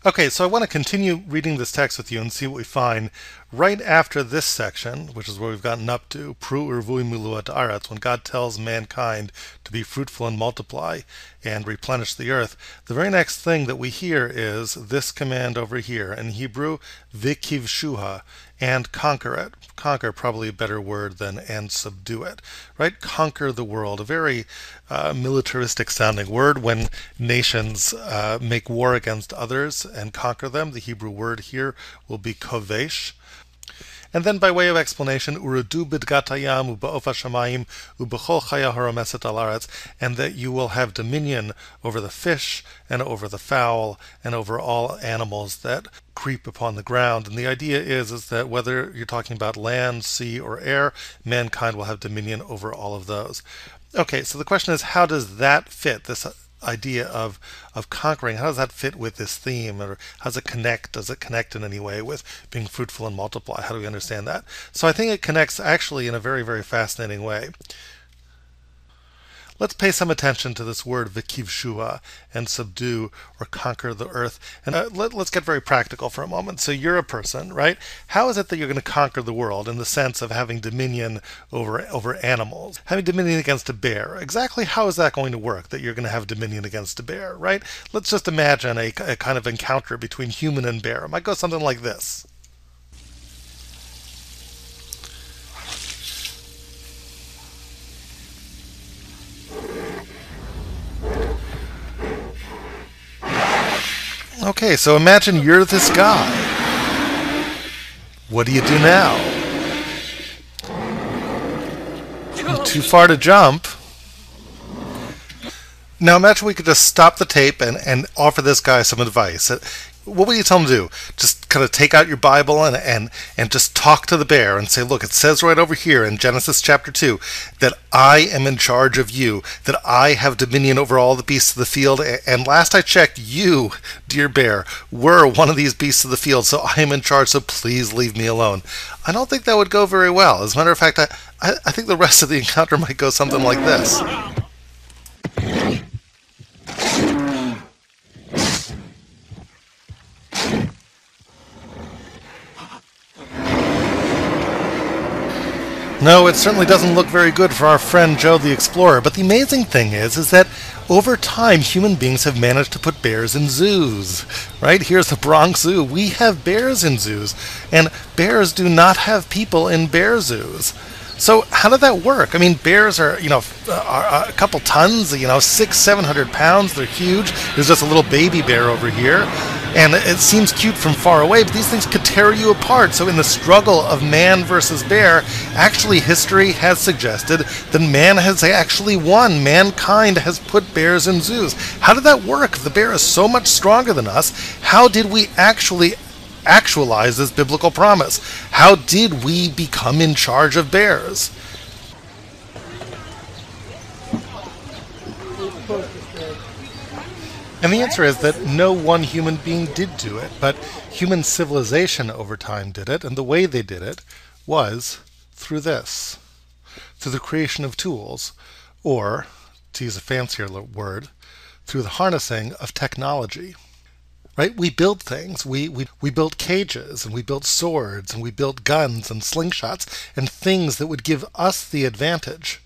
Okay, so I want to continue reading this text with you and see what we find right after this section, which is where we've gotten up to, Pru urvui muluat aretz, when God tells mankind to be fruitful and multiply and replenish the earth. The very next thing that we hear is this command over here in Hebrew, vikivshuha, and conquer it. Conquer, probably a better word than and subdue it, right? Conquer the world, a very militaristic sounding word. When nations make war against others and conquer them, the Hebrew word here will be kovesh. And then by way of explanation, urudu bidgatayam uba'ofa shamayim ubechol chaya harameset al aretz, and that you will have dominion over the fish and over the fowl and over all animals that creep upon the ground. And the idea is that whether you're talking about land, sea, or air, mankind will have dominion over all of those. Okay, so the question is, how does that fit, this idea of conquering? How does that fit with this theme, or how does it connect? Does it connect in any way with being fruitful and multiply? How do we understand that? So I think it connects actually in a very, very fascinating way. Let's pay some attention to this word vikivshua, and subdue or conquer the earth. And let's get very practical for a moment. So you're a person, right? How is it that you're going to conquer the world in the sense of having dominion over animals? Having dominion against a bear. Exactly how is that going to work, that you're going to have dominion against a bear, right? Let's just imagine a kind of encounter between human and bear. It might go something like this. Okay, so imagine you're this guy. What do you do now? Too far to jump. Now imagine we could just stop the tape and offer this guy some advice. What would you tell him to do? Just kind of take out your Bible and just talk to the bear and say, look, it says right over here in Genesis chapter 2 that I am in charge of you, that I have dominion over all the beasts of the field, and last I checked, you, dear bear, were one of these beasts of the field, so I am in charge, so please leave me alone. I don't think that would go very well. As a matter of fact, I think the rest of the encounter might go something like this. No, it certainly doesn't look very good for our friend Joe the Explorer, but the amazing thing is that over time human beings have managed to put bears in zoos, right? Here's the Bronx Zoo. We have bears in zoos, and bears do not have people in bear zoos. So how did that work? I mean, bears are, are a couple tons, 600-700 pounds. They're huge. There's just a little baby bear over here. And it seems cute from far away, but these things could tear you apart. So in the struggle of man versus bear, actually history has suggested that man has actually won. Mankind has put bears in zoos. How did that work? If the bear is so much stronger than us, how did we actualize this biblical promise? How did we become in charge of bears? And the answer is that no one human being did do it, but human civilization over time did it, and the way they did it was through this, through the creation of tools, or, to use a fancier word, through the harnessing of technology. Right? We built things. We built cages, and we built swords, and we built guns and slingshots, and things that would give us the advantage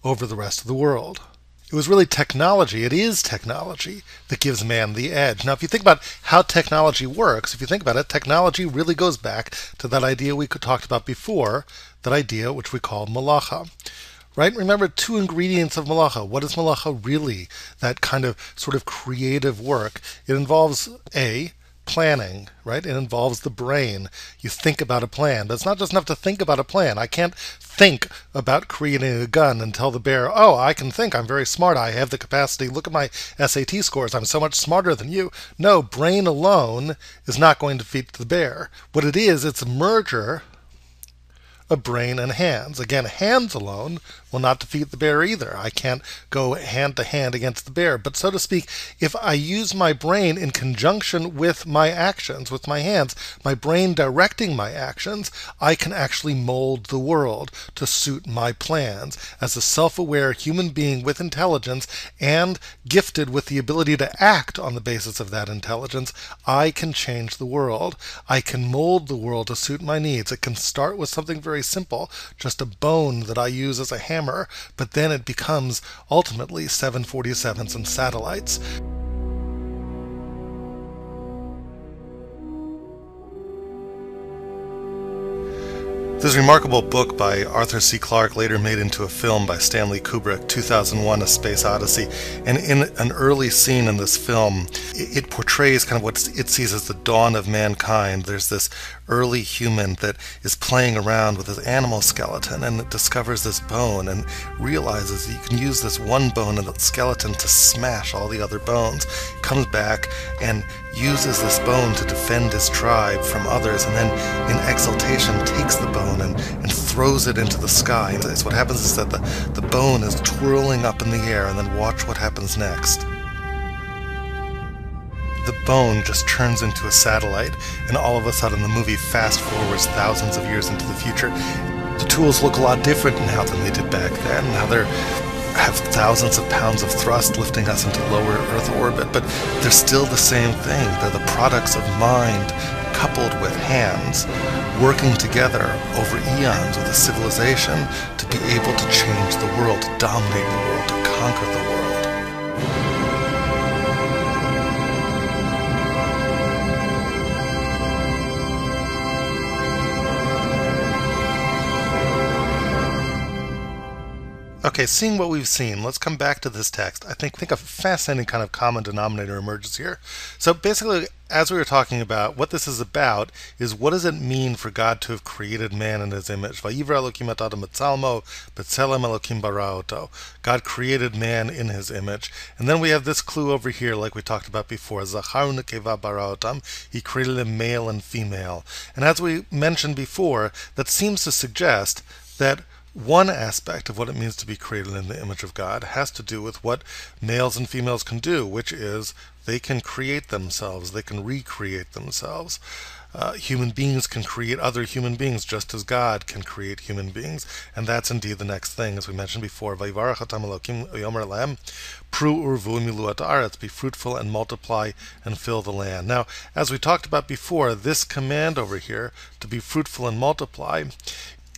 over the rest of the world. It was really technology, it is technology, that gives man the edge. Now, if you think about how technology works, if you think about it, technology really goes back to that idea we talked about before, that idea which we call malacha. Right? Remember, two ingredients of malacha. What is malacha really? That kind of sort of creative work. It involves planning, right? It involves the brain. You think about a plan, but it's not just enough to think about a plan. I can't think about creating a gun and tell the bear, oh, I can think, I'm very smart, I have the capacity, look at my SAT scores, I'm so much smarter than you. No, brain alone is not going to defeat the bear. What it is, it's a merger of brain and hands. Again, hands alone will will not defeat the bear either. I can't go hand to hand against the bear. But so to speak, if I use my brain in conjunction with my actions, with my hands, my brain directing my actions, I can actually mold the world to suit my plans. As a self-aware human being with intelligence and gifted with the ability to act on the basis of that intelligence, I can change the world. I can mold the world to suit my needs. It can start with something very simple, just a bone that I use as a hammer, but then it becomes ultimately 747s and satellites. This remarkable book by Arthur C. Clarke, later made into a film by Stanley Kubrick, 2001: A Space Odyssey. And in an early scene in this film, it portrays kind of what it sees as the dawn of mankind. There's this early human that is playing around with his animal skeleton, and it discovers this bone and realizes you can use this one bone in the skeleton to smash all the other bones. Comes back and uses this bone to defend his tribe from others, and then in exultation takes the bone and throws it into the sky. And what happens is that the bone is twirling up in the air, and then watch what happens next. The bone just turns into a satellite, and all of a sudden the movie fast forwards thousands of years into the future. The tools look a lot different now than they did back then. Now they have thousands of pounds of thrust lifting us into lower Earth orbit, but they're still the same thing. They're the products of mind coupled with hands, working together over eons with a civilization to be able to change the world, to dominate the world, to conquer the world. Okay, seeing what we've seen, let's come back to this text. I think a fascinating kind of common denominator emerges here. So basically, as we were talking about, what this is about is what does it mean for God to have created man in his image? Vayivra Elokim et Adam b'tzalmo, b'tzelem Elokim bara oto. God created man in his image. And then we have this clue over here, like we talked about before. Zachar u'nekeva bara otam. He created them male and female. And as we mentioned before, that seems to suggest that one aspect of what it means to be created in the image of God has to do with what males and females can do, which is they can create themselves, they can recreate themselves. Human beings can create other human beings just as God can create human beings, and that's indeed the next thing, as we mentioned before. Vayivarach otam Elokim v'yomer lehem, pru urvu milu et haaretz, be fruitful and multiply and fill the land. Now, as we talked about before, this command over here, to be fruitful and multiply,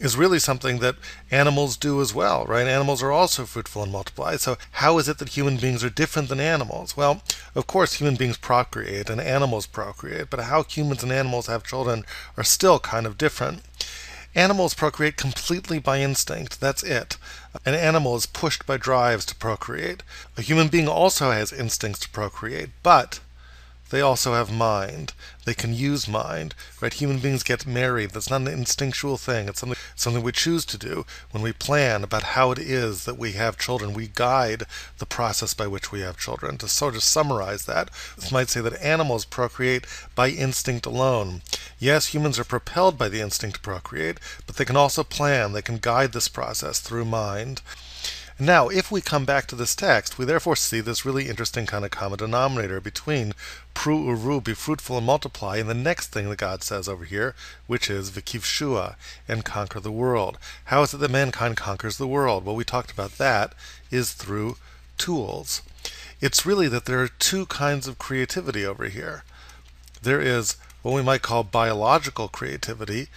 is really something that animals do as well, right? Animals are also fruitful and multiply. So how is it that human beings are different than animals? Well, of course human beings procreate and animals procreate, but how humans and animals have children are still kind of different. Animals procreate completely by instinct, that's it. An animal is pushed by drives to procreate. A human being also has instincts to procreate, but they also have mind. They can use mind, right? Human beings get married. That's not an instinctual thing. It's something we choose to do when we plan about how it is that we have children. We guide the process by which we have children. To sort of summarize that, we might say that animals procreate by instinct alone. Yes, humans are propelled by the instinct to procreate, but they can also plan. They can guide this process through mind. Now, if we come back to this text, we therefore see this really interesting kind of common denominator between pru urvu, be fruitful and multiply, and the next thing that God says over here, which is v'kivshua, and conquer the world. How is it that mankind conquers the world? Well, we talked about that is through tools. It's really that there are two kinds of creativity over here. There is what we might call biological creativity,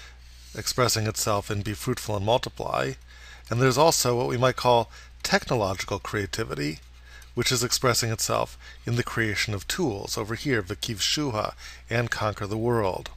expressing itself in be fruitful and multiply, and there's also what we might call technological creativity, which is expressing itself in the creation of tools. Over here, v'kivshuha, and conquer the world.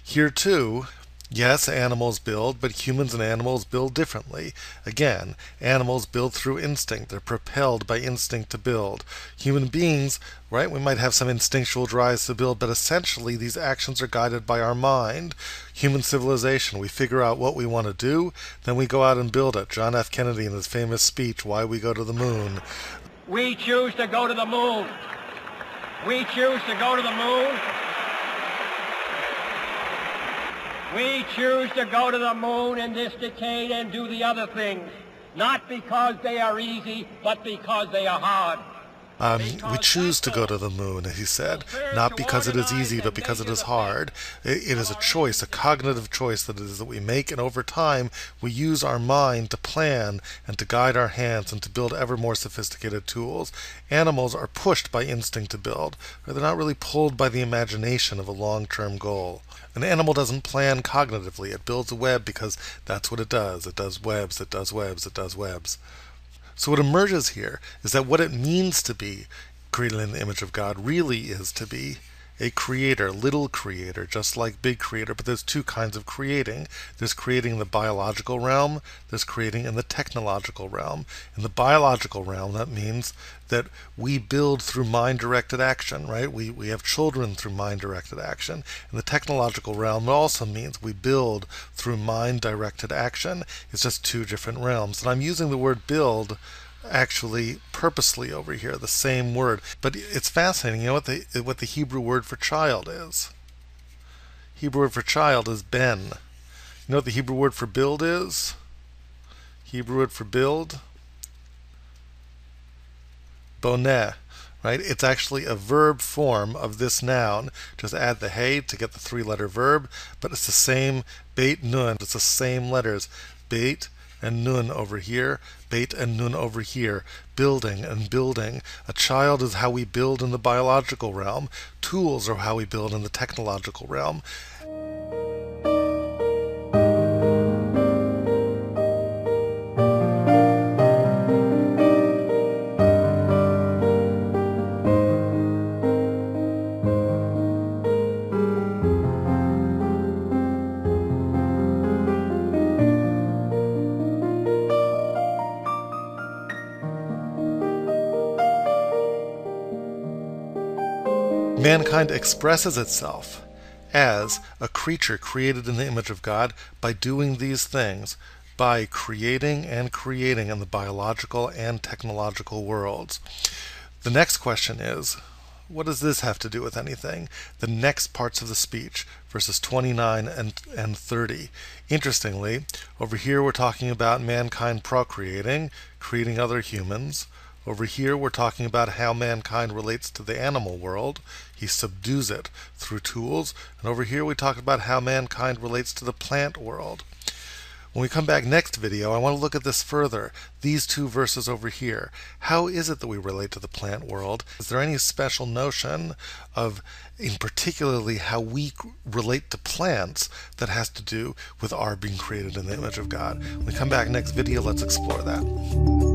Here too, yes, animals build, but humans and animals build differently. Again, animals build through instinct. They're propelled by instinct to build. Human beings, right, we might have some instinctual drives to build, but essentially these actions are guided by our mind. Human civilization, we figure out what we want to do, then we go out and build it. John F. Kennedy in his famous speech, Why We Go to the Moon. We choose to go to the moon. We choose to go to the moon. We choose to go to the moon in this decade and do the other things not because they are easy, but because they are hard. We choose to go to the moon, he said, not because it is easy, but because it is hard. It is a choice, a cognitive choice that we make, and over time we use our mind to plan and to guide our hands and to build ever more sophisticated tools. Animals are pushed by instinct to build, or they're not really pulled by the imagination of a long-term goal. An animal doesn't plan cognitively. It builds a web because that's what it does. It does webs, it does webs, it does webs. So what emerges here is that what it means to be created in the image of God really is to be a creator, little creator, just like big creator. But there's two kinds of creating. There's creating in the biological realm. There's creating in the technological realm. In the biological realm, that means that we build through mind-directed action, right? We have children through mind-directed action. In the technological realm, it also means we build through mind-directed action. It's just two different realms. And I'm using the word build actually purposely over here, the same word. But it's fascinating. You know what the Hebrew word for child is? Hebrew word for child is ben. You know what the Hebrew word for build is? Hebrew word for build? Boneh. Right? It's actually a verb form of this noun. Just add the hey to get the three-letter verb, but it's the same beit nun. It's the same letters. Beit and nun over here, beit and nun over here, building and building. A child is how we build in the biological realm. Tools are how we build in the technological realm. Mankind expresses itself as a creature created in the image of God by doing these things, by creating and creating in the biological and technological worlds. The next question is, what does this have to do with anything? The next parts of the speech, verses 29 and 30. Interestingly, over here we're talking about mankind procreating, creating other humans. Over here we're talking about how mankind relates to the animal world. He subdues it through tools. And over here we talk about how mankind relates to the plant world. When we come back next video, I want to look at this further. These two verses over here. How is it that we relate to the plant world? Is there any special notion of, in particularly, how we relate to plants that has to do with our being created in the image of God? When we come back next video, let's explore that.